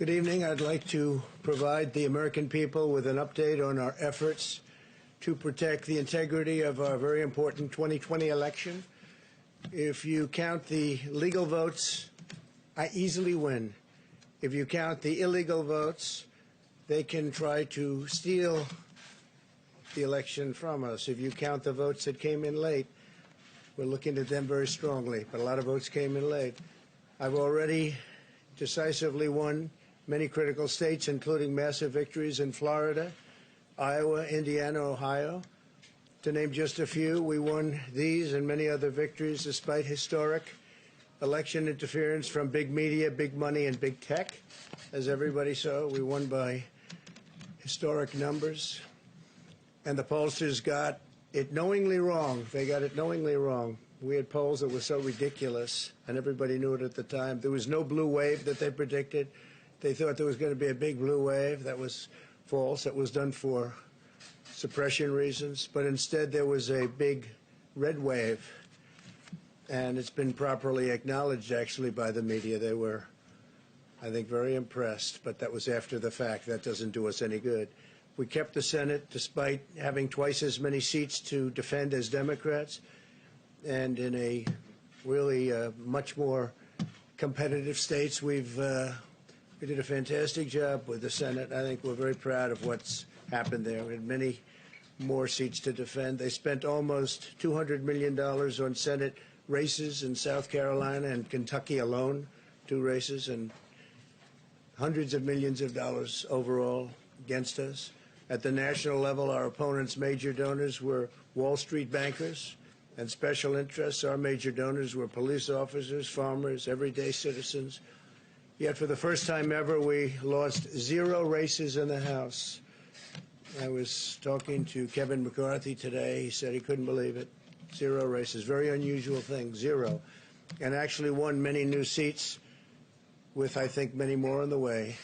Good evening. I'd like to provide the American people with an update on our efforts to protect the integrity of our very important 2020 election. If you count the legal votes, I easily win. If you count the illegal votes, they can try to steal the election from us. If you count the votes that came in late, we're looking at them very strongly, but a lot of votes came in late. I've already decisively won many critical states, including massive victories in Florida, Iowa, Indiana, Ohio. To name just a few, we won these and many other victories despite historic election interference from big media, big money, and big tech. As everybody saw, we won by historic numbers. And the pollsters got it knowingly wrong. They got it knowingly wrong. We had polls that were so ridiculous, and everybody knew it at the time. There was no blue wave that they predicted. They thought there was going to be a big blue wave. That was false. It was done for suppression reasons. But instead, there was a big red wave. And it's been properly acknowledged, actually, by the media. They were, I think, very impressed. But that was after the fact. That doesn't do us any good. We kept the Senate despite having twice as many seats to defend as Democrats. And in a really much more competitive states, we did a fantastic job with the Senate. I think we're very proud of what's happened there. We had many more seats to defend. They spent almost $200 million on Senate races in South Carolina and Kentucky alone, 2 races, and hundreds of millions of dollars overall against us. At the national level, our opponents' major donors were Wall Street bankers and special interests. Our major donors were police officers, farmers, everyday citizens. Yet for the first time ever, we lost 0 races in the House. I was talking to Kevin McCarthy today. He said he couldn't believe it. 0 races. Very unusual thing, 0. And actually won many new seats with, I think, many more on the way.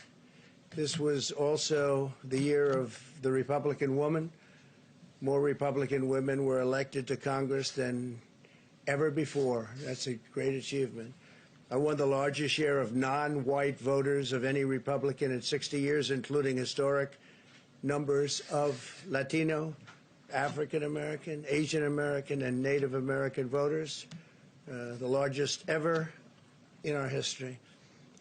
This was also the year of the Republican woman. More Republican women were elected to Congress than ever before. That's a great achievement. I won the largest share of non-white voters of any Republican in 60 years, including historic numbers of Latino, African American, Asian American, and Native American voters, the largest ever in our history.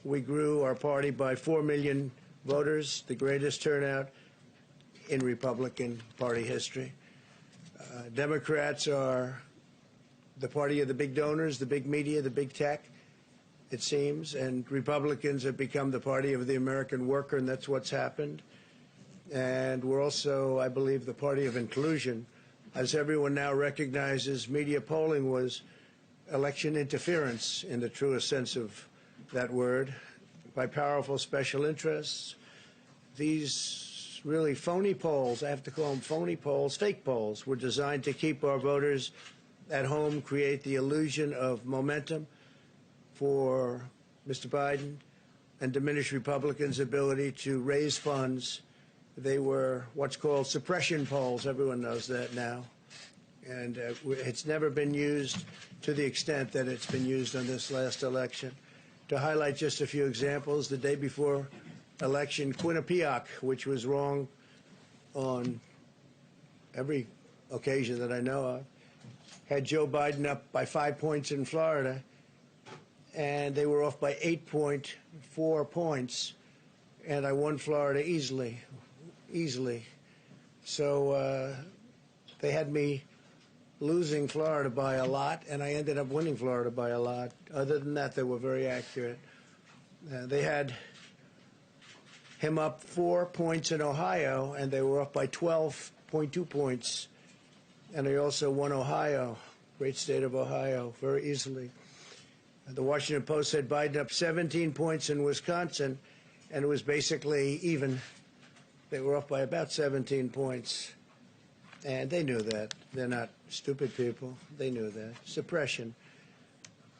We grew our party by 4 million voters, the greatest turnout in Republican Party history. Democrats are the party of the big donors, the big media, the big tech, it seems, and Republicans have become the party of the American worker, and that's what's happened. And we're also, I believe, the party of inclusion. As everyone now recognizes, media polling was election interference in the truest sense of that word by powerful special interests. These really phony polls, I have to call them phony polls, fake polls, were designed to keep our voters at home, create the illusion of momentum for Mr. Biden, and diminish Republicans' ability to raise funds. They were what's called suppression polls. Everyone knows that now. And it's never been used to the extent that it's been used on this last election. To highlight just a few examples, the day before election, Quinnipiac, which was wrong on every occasion that I know of, had Joe Biden up by 5 points in Florida, and they were off by 8.4 points, and I won Florida easily. So they had me losing Florida by a lot, and I ended up winning Florida by a lot. Other than that, they were very accurate. They had him up 4 points in Ohio, and they were up by 12.2 points. And they also won Ohio, great state of Ohio, very easily. The Washington Post said Biden up 17 points in Wisconsin, and it was basically even. They were off by about 17 points. And they knew that. They're not stupid people. They knew that. Suppression.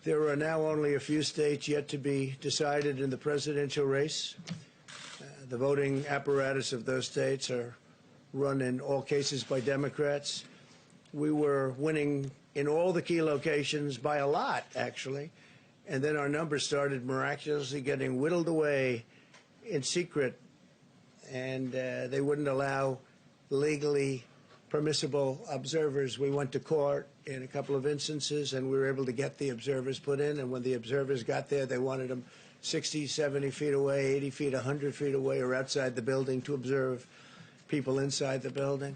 There are now only a few states yet to be decided in the presidential race. The voting apparatus of those states are run in all cases by Democrats. We were winning in all the key locations by a lot, actually. And then our numbers started miraculously getting whittled away in secret, and they wouldn't allow legally permissible observers. We went to court in a couple of instances, and we were able to get the observers put in. And when the observers got there, they wanted them 60, 70 feet away, 80 feet, 100 feet away, or outside the building to observe people inside the building.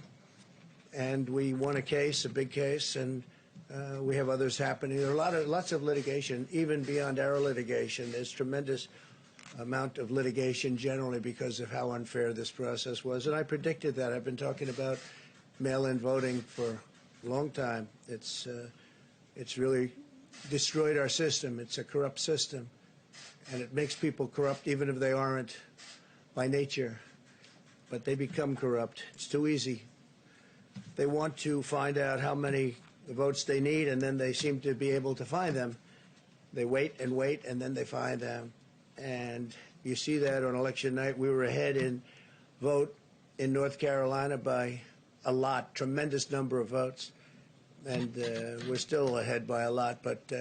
And we won a case, a big case, and we have others happening. There are lots of litigation, even beyond our litigation. There's tremendous amount of litigation generally because of how unfair this process was. And I predicted that. I've been talking about mail-in voting for a long time. It's really destroyed our system. It's a corrupt system, and it makes people corrupt even if they aren't by nature. But they become corrupt. It's too easy. They want to find out how many votes they need, and then they seem to be able to find them. They wait, and then they find them. And you see that on election night. We were ahead in vote in North Carolina by a lot, tremendous number of votes. And we're still ahead by a lot, but